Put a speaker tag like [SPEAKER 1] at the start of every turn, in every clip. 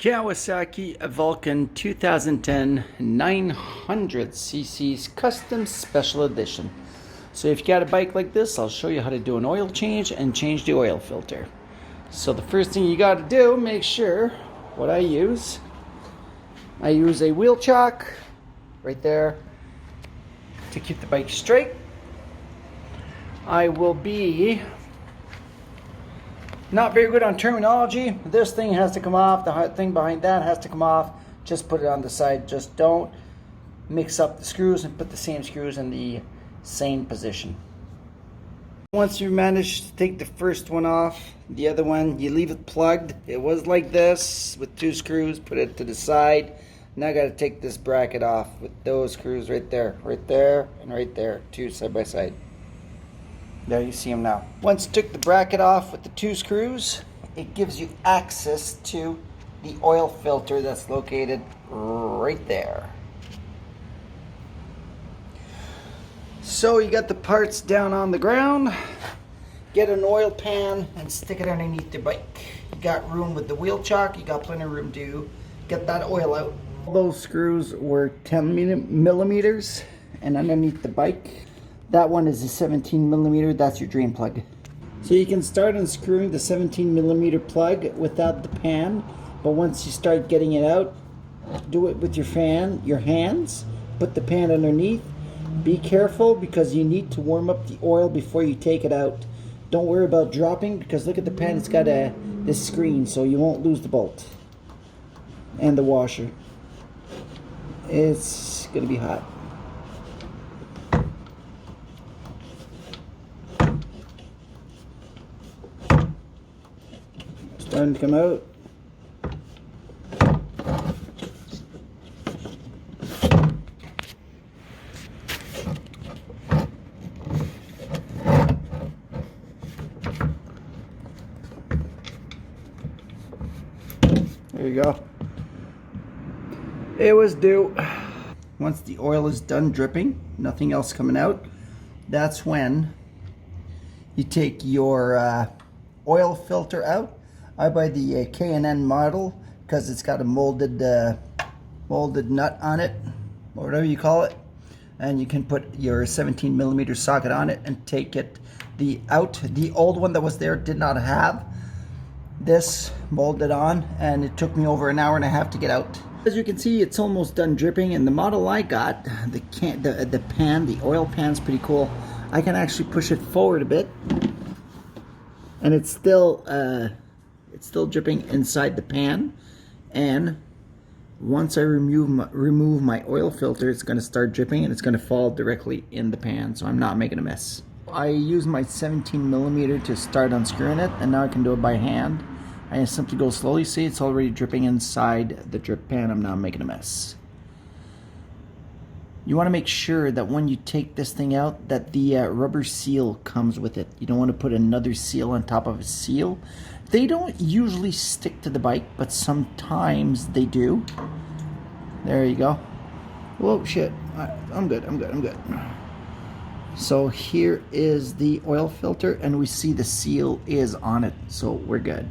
[SPEAKER 1] Kawasaki Vulcan 2010 900cc Custom Special Edition. So if you got a bike like this, I'll show you how to do an oil change and change the oil filter. So the first thing you got to do, make sure what I use a wheel chock right there to keep the bike straight. I will be not very good on terminology. This thing has to come off. The thing behind that has to come off. Just put it on the side. Just don't mix up the screws and put the same screws in the same position. Once you manage to take the first one off, the other one, you leave it plugged. It was like this with two screws. Put it to the side. Now I got to take this bracket off with those screws right there, and right there, two side by side. There you see them now. Once you took the bracket off with the two screws, it gives you access to the oil filter that's located right there. So you got the parts down on the ground. Get an oil pan and stick it underneath the bike. You got room with the wheel chock. You got plenty of room to get that oil out. All those screws were 10 millimeters, and underneath the bike, that one is a 17 millimeter. That's your drain plug. So you can start unscrewing the 17 millimeter plug without the pan, but once you start getting it out, do it with your hands. Put the pan underneath. Be careful because you need to warm up the oil before you take it out. Don't worry about dropping because look at the pan. It's got this screen, so you won't lose the bolt and the washer. It's gonna be hot. Starting to come out. There you go. It was due. Once the oil is done dripping, nothing else coming out, that's when you take your oil filter out. I buy the K&N model because it's got a molded nut on it, or whatever you call it, and you can put your 17 millimeter socket on it and take it out. The old one that was there did not have this molded on, and it took me over an hour and a half to get out. As you can see, it's almost done dripping, and the model I got, the oil pan's pretty cool. I can actually push it forward a bit, and it's still dripping inside the pan. And once I remove my oil filter, it's going to start dripping and it's going to fall directly in the pan, so I'm not making a mess. I use my 17 millimeter to start unscrewing it, and now I can do it by hand. I simply go slowly. See, it's already dripping inside the drip pan. I'm not making a mess. You want to make sure that when you take this thing out that the rubber seal comes with it. You don't want to put another seal on top of a seal. They don't usually stick to the bike, but sometimes they do. There you go. Whoa, shit. I'm good. So here is the oil filter, and we see the seal is on it, so we're good.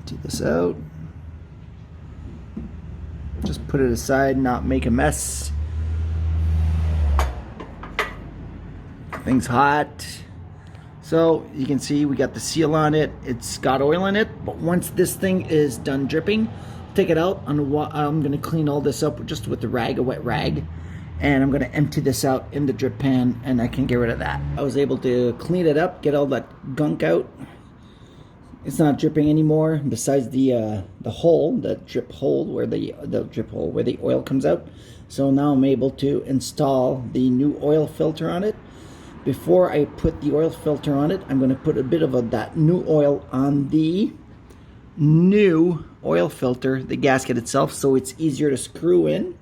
[SPEAKER 1] Take this out. Just put it aside, not make a mess. Thing's hot. So you can see we got the seal on it. It's got oil in it, but once this thing is done dripping, take it out. I'm gonna clean all this up just with a wet rag, and I'm gonna empty this out in the drip pan, and I can get rid of that. I was able to clean it up, get all that gunk out. It's not dripping anymore. Besides the hole, the drip hole where the oil comes out. So now I'm able to install the new oil filter on it. Before I put the oil filter on it, I'm going to put a bit of that new oil on the new oil filter, the gasket itself, so it's easier to screw in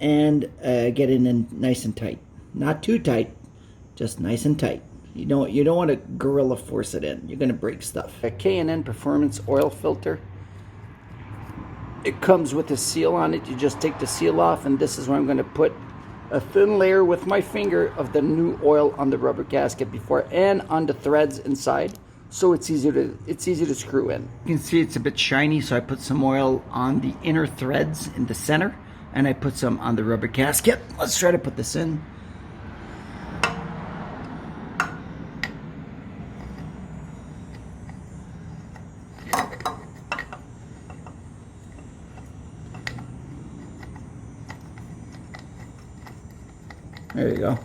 [SPEAKER 1] and get it in nice and tight. Not too tight, just nice and tight. You don't want to gorilla force it in. You're going to break stuff. A K&N Performance oil filter. It comes with a seal on it. You just take the seal off, and this is where I'm going to put a thin layer with my finger of the new oil on the rubber gasket before, and on the threads inside so it's easy to screw in. You can see it's a bit shiny, so I put some oil on the inner threads in the center, and I put some on the rubber gasket. Let's try to put this in. There you go.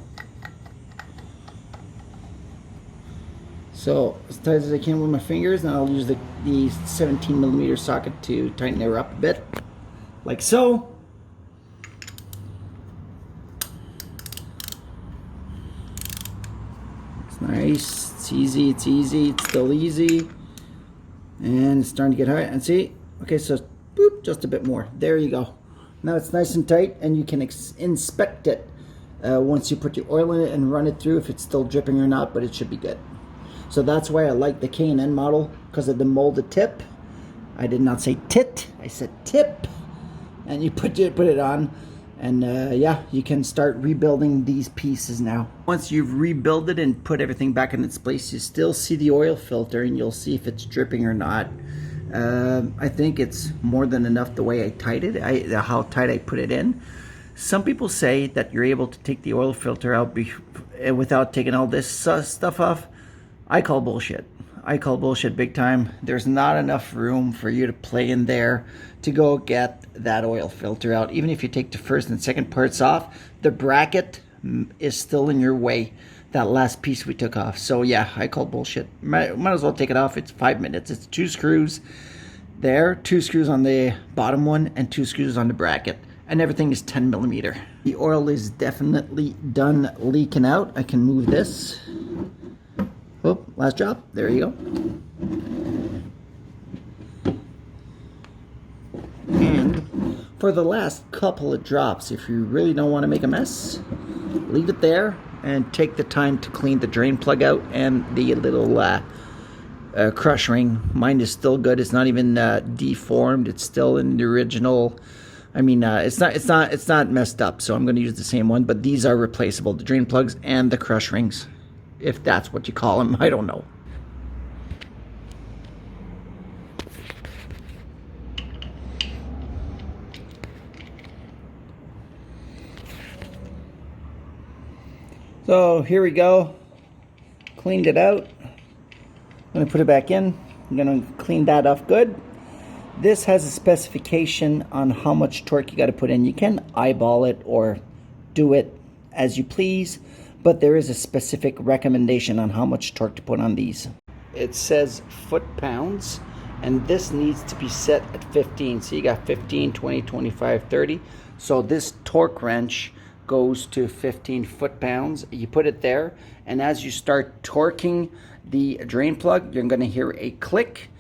[SPEAKER 1] So as tight as I can with my fingers, and I'll use the 17mm socket to tighten her up a bit, like so. It's nice, it's easy, it's still easy. And it's starting to get high, and see, okay, so boop, just a bit more. There you go. Now it's nice and tight, and you can inspect it once you put your oil in it and run it through if it's still dripping or not, but it should be good. So that's why I like the K&N model, because of the molded tip. I did not say tit, I said tip. And you put it on, and yeah, you can start rebuilding these pieces now. Once you've rebuilt it and put everything back in its place, you still see the oil filter, and you'll see if it's dripping or not. I think it's more than enough the way I tied it, how tight I put it in. Some people say that you're able to take the oil filter out without taking all this stuff off. I call bullshit. I call bullshit big time. There's not enough room for you to play in there to go get that oil filter out. Even if you take the first and second parts off, the bracket is still in your way. That last piece we took off. So yeah, I call bullshit. Might as well take it off. It's 5 minutes. It's 2 screws there, 2 screws on the bottom one, and 2 screws on the bracket. And everything is 10mm. The oil is definitely done leaking out. I can move this. Oh, last drop. There you go. And for the last couple of drops, if you really don't want to make a mess, leave it there and take the time to clean the drain plug out and the little crush ring. Mine is still good. It's not even deformed. It's still in the original. I mean, it's not messed up. So I'm going to use the same one, but these are replaceable: the drain plugs and the crush rings, if that's what you call them. I don't know. So here we go. Cleaned it out. I'm going to put it back in. I'm going to clean that off good. This has a specification on how much torque you got to put in. You can eyeball it or do it as you please, but there is a specific recommendation on how much torque to put on these. It says foot-pounds, and this needs to be set at 15. So you got 15, 20, 25, 30. So this torque wrench goes to 15 foot-pounds. You put it there, and as you start torquing the drain plug, you're going to hear a click.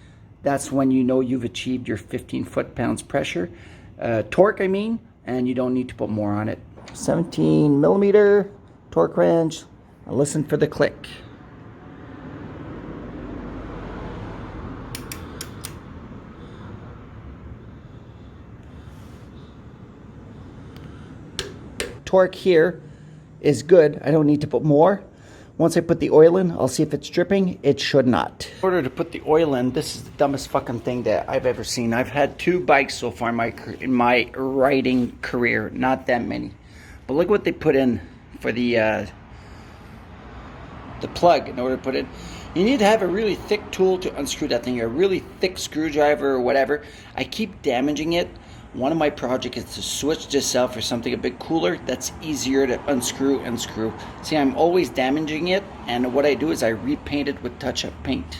[SPEAKER 1] That's when you know you've achieved your 15 foot-pounds pressure. Torque, I mean, and you don't need to put more on it. 17mm torque wrench. Now listen for the click. Torque here is good. I don't need to put more. Once I put the oil in, I'll see if it's dripping. It should not. In order to put the oil in, this is the dumbest fucking thing that I've ever seen. I've had 2 bikes so far in my riding career. Not that many. But look what they put in for the plug in order to put it. You need to have a really thick tool to unscrew that thing. A really thick screwdriver or whatever. I keep damaging it. One of my projects is to switch this out for something a bit cooler that's easier to unscrew and screw. See, I'm always damaging it, and what I do is I repaint it with touch-up paint.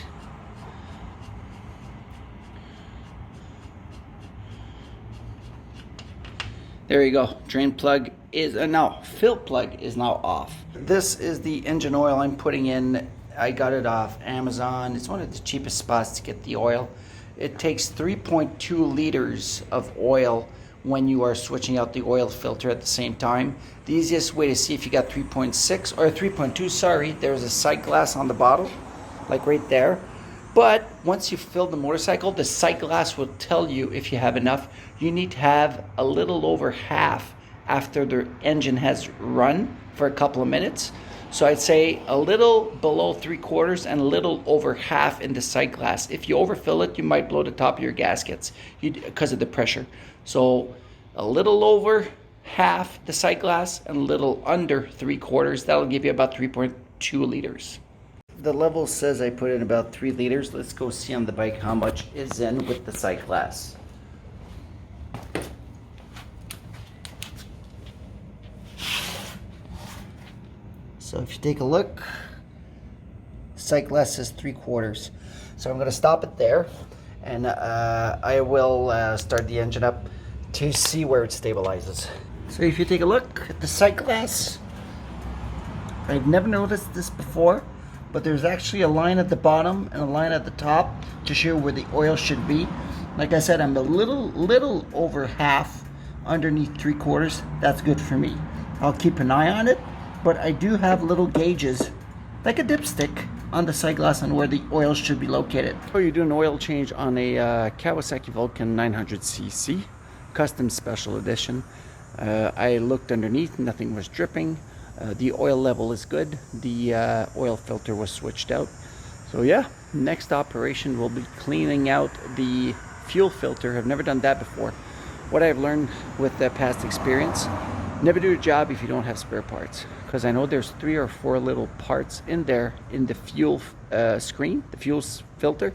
[SPEAKER 1] There you go. Drain plug is now fill plug is now off. This is the engine oil I'm putting in. I got it off Amazon. It's one of the cheapest spots to get the oil. It takes 3.2 liters of oil when you are switching out the oil filter at the same time. The easiest way to see if you got 3.6 or 3.2, sorry, there's a sight glass on the bottle, like right there. But once you fill the motorcycle, the sight glass will tell you if you have enough. You need to have a little over half after the engine has run for a couple of minutes. So I'd say a little below 3/4 and a little over half in the sight glass. If you overfill it, you might blow the top of your gaskets because of the pressure. So a little over half the sight glass and a little under 3/4. That'll give you about 3.2 liters. The level says I put in about 3 liters. Let's go see on the bike how much is in with the sight glass. So if you take a look, sight glass says 3/4. So I'm going to stop it there, and I will start the engine up to see where it stabilizes. So if you take a look at the sight glass, I've never noticed this before, but there's actually a line at the bottom and a line at the top to show where the oil should be. Like I said, I'm a little over half underneath 3/4. That's good for me. I'll keep an eye on it, but I do have little gauges, like a dipstick, on the sight glass on where the oil should be located. So you're doing an oil change on a Kawasaki Vulcan 900cc Custom Special Edition. I looked underneath, nothing was dripping. The oil level is good. The oil filter was switched out. So yeah, next operation will be cleaning out the fuel filter. I've never done that before. What I've learned with the past experience, never do a job if you don't have spare parts, because I know there's 3 or 4 little parts in there in the fuel screen, the fuel filter.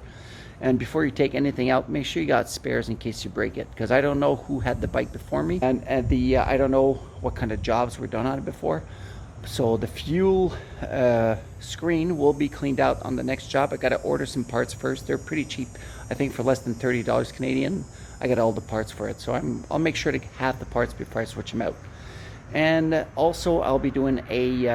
[SPEAKER 1] And before you take anything out, make sure you got spares in case you break it, because I don't know who had the bike before me, and I don't know what kind of jobs were done on it before. So the fuel screen will be cleaned out on the next job. I got to order some parts first. They're pretty cheap. I think for less than $30 Canadian, I got all the parts for it. So I'll make sure to have the parts before I switch them out. And also I'll be doing a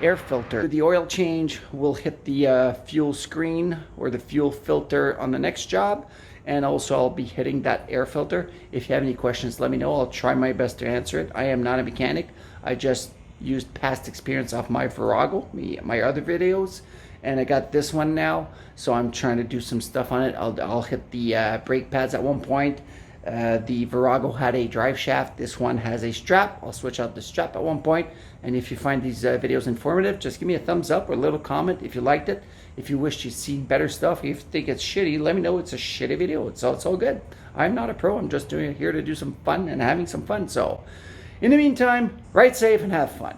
[SPEAKER 1] air filter. The oil change will hit the fuel screen or the fuel filter on the next job. And also I'll be hitting that air filter. If you have any questions, let me know. I'll try my best to answer it. I am not a mechanic. I just used past experience off my Virago, my other videos, and I got this one now, so I'm trying to do some stuff on it. I'll hit the brake pads at one point. The Virago had a drive shaft. This one has a strap. I'll switch out the strap at one point. And if you find these videos informative, just give me a thumbs up or a little comment if you liked it. If you wish to see better stuff, if you think it's shitty, let me know it's a shitty video. It's all good. I'm not a pro. I'm just here to do some fun and having some fun. So in the meantime, ride safe and have fun.